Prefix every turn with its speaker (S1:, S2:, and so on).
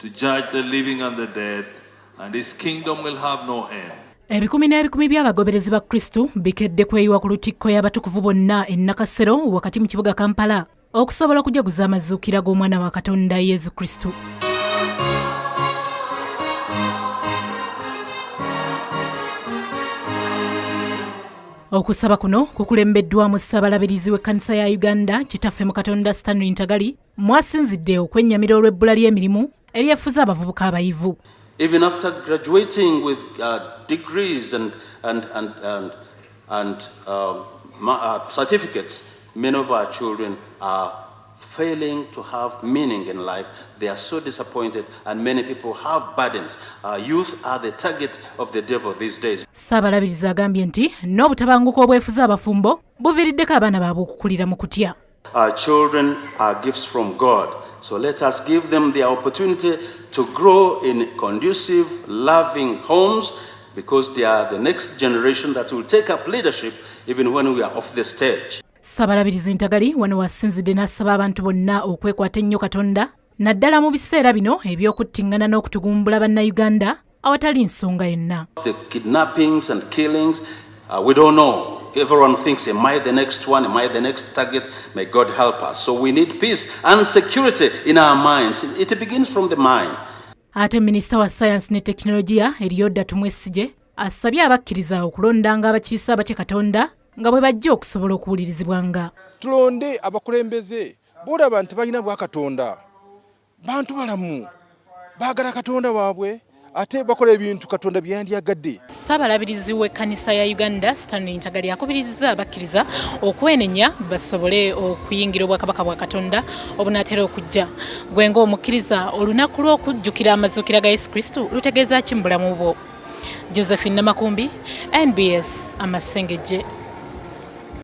S1: to judge the living and the dead, and his kingdom will have no end.
S2: Ebikumi n'ebikumi by'abagoberezi ba Kristo bikedde kweyiwa ku lutikko y'abatukuvu bonna e Nakasero wakati mu kibuga Kampala okusobola okujaguza amazuukira g'omwana wa Katonda Yesu Kristo. Okusaba kuno kukulembeddwamu Ssaabalabirizi w'ekkanisa ya Uganda Kitaffe mu Katonda Stanley Ntagali mwasinzidde okwennyamira olw'ebbula ly'emirimu eryefuza abavubuka abayivu.
S3: Even after graduating with degrees and certificates, many of our children are failing to have meaning in life. They are so disappointed, and many people have burdens. Youth are the target of the devil these days.
S2: Ssaabalabirizi agambye nti n'obutabanguko obwefuza abafumbo buviiriddeko abaana baabwe okukulira mu kutya.
S3: Our children are gifts from God, so let us give them the opportunity to grow in conducive, loving homes, because they are the next generation that will take up leadership even when we are off the stage.
S2: Ssaabalabirizi Ntagali wano wasinzidde n'asaba abantu bonna okwekwata ennyo Katonda naddala mu biseera bino eby'okuttingana n'okutugumbula bannayuganda awatali nsonga yonna.
S3: The kidnappings and killings, we don't know. Everyone thinks, am I the next one? Am I the next target? May God help us. So we need peace and security in our minds. It begins from the mind.
S2: Ate Minisita wa Science ne Teknologiya Eryoda Tumwesige asabye abakkiriza okulondanga abakiisa abatya Katonda nga bwe bajja okusobola okuwulirizibwanga.
S4: Tulonde abakulembeze boolaba nti balina bwa Katonda. Bantu balamu baagala Katonda waabwe ate bakola ebintu Katonda byandyagadde.
S2: Ssaabalabirizi w'ekkanisa ya Uganda Stanley Ntagali akubirizza abakkiriza okwenenya basobole okuyingira obwakabaka bwa Katonda obunaatera okujja. Gwe ng'omukkiriza olunaku lw'okujjukira amazuukira ga Yesu Kristo lutegeeza ki mu bulamu bwo? Josephine Namakumbi, NBS Amasengejje.